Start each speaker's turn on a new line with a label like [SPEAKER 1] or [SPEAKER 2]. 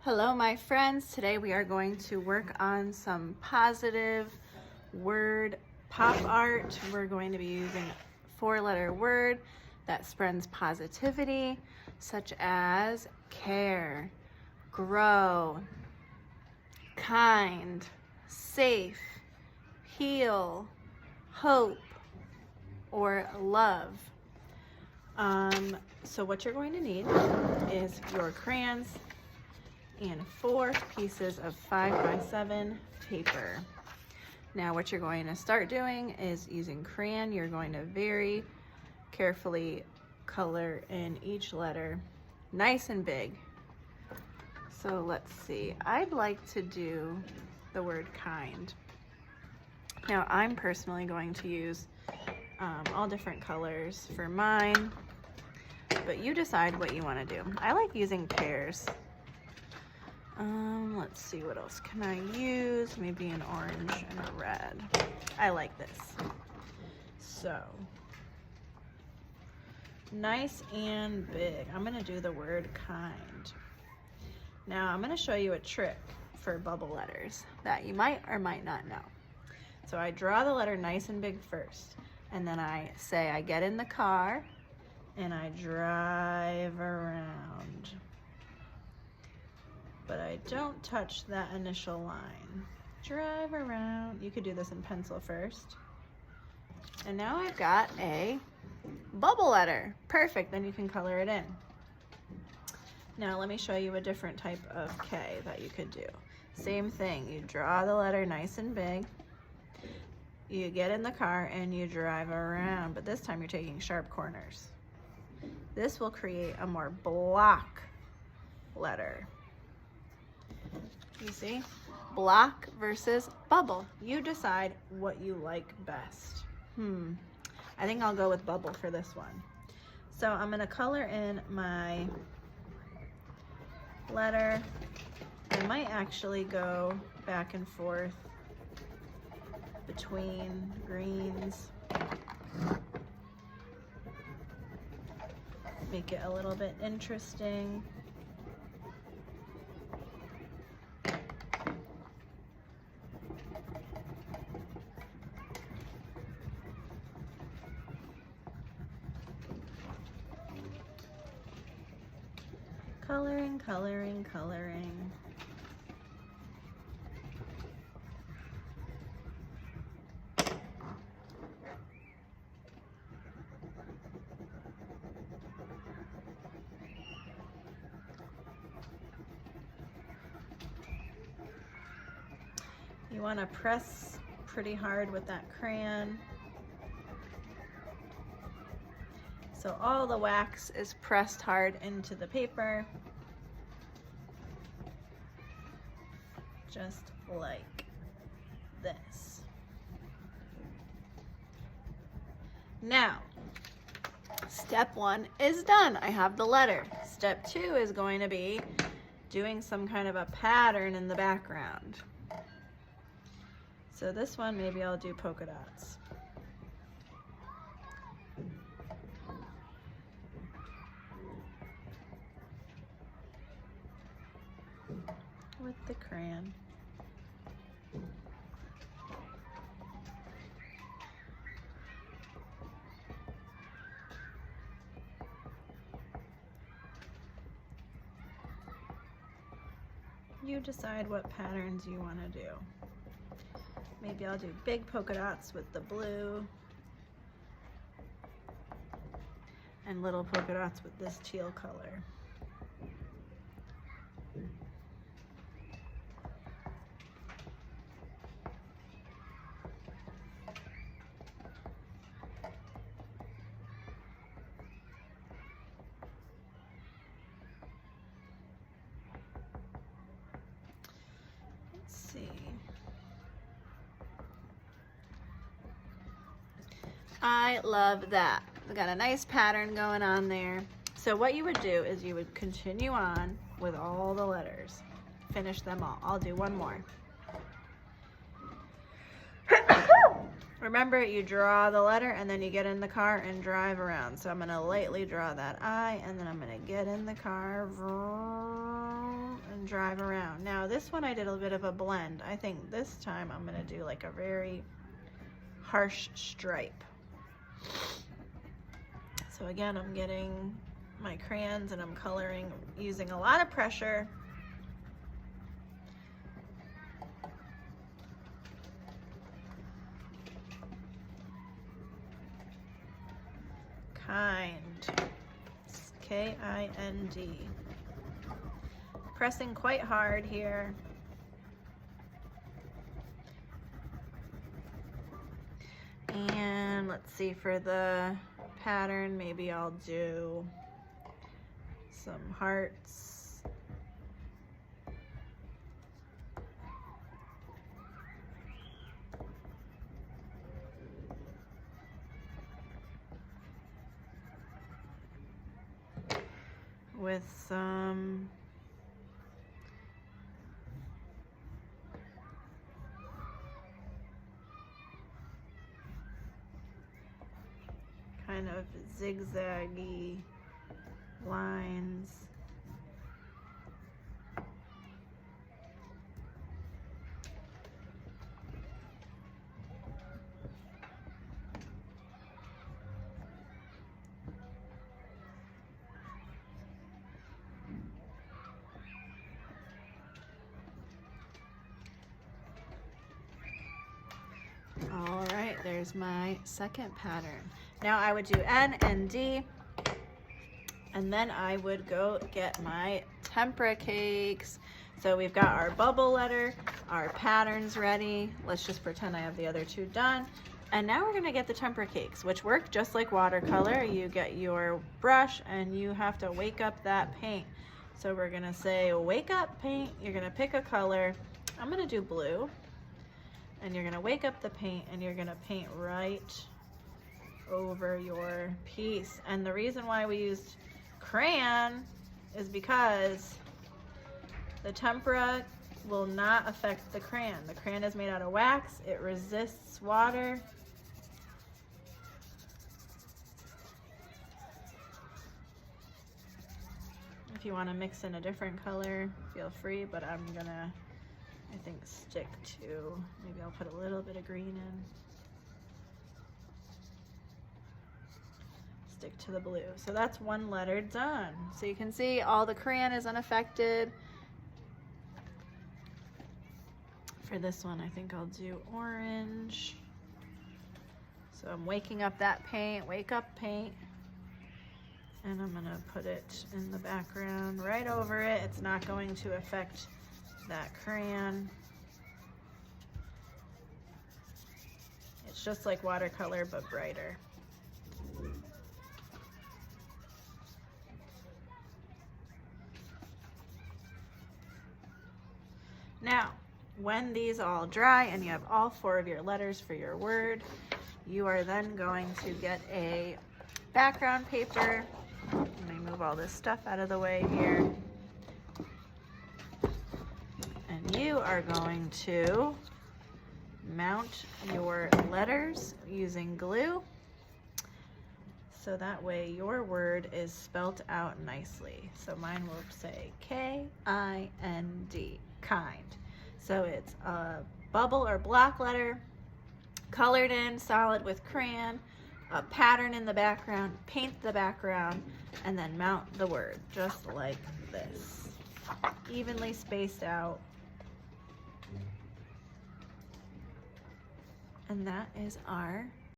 [SPEAKER 1] Hello, my friends. Today we are going to work on some positive word pop art. We're going to be using a four-letter word that spreads positivity, such as care, grow, kind, safe, heal, hope, or love. So what you're going to need is your crayons and 4 pieces of 5x7 paper. Now what you're going to start doing is using crayon, you're going to very carefully color in each letter nice and big. So let's see, I'd like to do the word kind. Now I'm personally going to use all different colors for mine, but you decide what you want to do. I like using pairs. Let's see, what else can I use? Maybe an orange and a red. I like this. So, nice and big. I'm gonna do the word kind. Now I'm gonna show you a trick for bubble letters that you might or might not know. So I draw the letter nice and big first, and then I say I get in the car and I drive around. But I don't touch that initial line. Drive around. You could do this in pencil first. And now I've got a bubble letter. Perfect, then you can color it in. Now let me show you a different type of K that you could do. Same thing, you draw the letter nice and big. You get in the car and you drive around, but this time you're taking sharp corners. This will create a more block letter. You see? Block versus bubble. You decide what you like best. I think I'll go with bubble for this one. So I'm gonna color in my letter. I might actually go back and forth between greens. Make it a little bit interesting. Coloring, coloring, coloring. You want to press pretty hard with that crayon, so all the wax is pressed hard into the paper, just like this. Now, step 1 is done. I have the letter. Step 2 is going to be doing some kind of a pattern in the background. So this one, maybe I'll do polka dots. With the crayon. You decide what patterns you want to do. Maybe I'll do big polka dots with the blue and little polka dots with this teal color. Let's see. I love that. We got a nice pattern going on there. So what you would do is you would continue on with all the letters. Finish them all. I'll do one more. Remember, you draw the letter and then you get in the car and drive around. So I'm gonna lightly draw that I, and then I'm gonna get in the car and drive around. Now this one I did a bit of a blend. I think this time I'm gonna do like a very harsh stripe. So again, I'm getting my crayons and I'm coloring using a lot of pressure. Kind. K-I-N-D. Pressing quite hard here. And let's see, for the pattern, maybe I'll do some hearts. With some kind of zigzaggy lines. All right, there's my second pattern. Now I would do N and D, and then I would go get my tempera cakes. So we've got our bubble letter, our patterns ready. Let's just pretend I have the other two done. And now we're gonna get the tempera cakes, which work just like watercolor. You get your brush and you have to wake up that paint. So we're gonna say, wake up paint. You're gonna pick a color. I'm gonna do blue. And you're gonna wake up the paint and you're gonna paint right over your piece. And the reason why we used crayon is because the tempera will not affect the crayon. The crayon is made out of wax, it resists water. If you want to mix in a different color, feel free, but I'm gonna, I think, stick to, maybe I'll put a little bit of green in. Stick to the blue. So that's one letter done. So you can see all the crayon is unaffected. For this one, I think I'll do orange. So I'm waking up that paint, wake up paint. And I'm gonna put it in the background right over it. It's not going to affect that crayon. It's just like watercolor, but brighter. Now, when these all dry and you have all 4 of your letters for your word, you are then going to get a background paper. Let me move all this stuff out of the way here. And you are going to mount your letters using glue, so that way your word is spelt out nicely. So mine will say K-I-N-D, kind. So it's a bubble or block letter, colored in solid with crayon, a pattern in the background, paint the background, and then mount the word just like this. Evenly spaced out. And that is our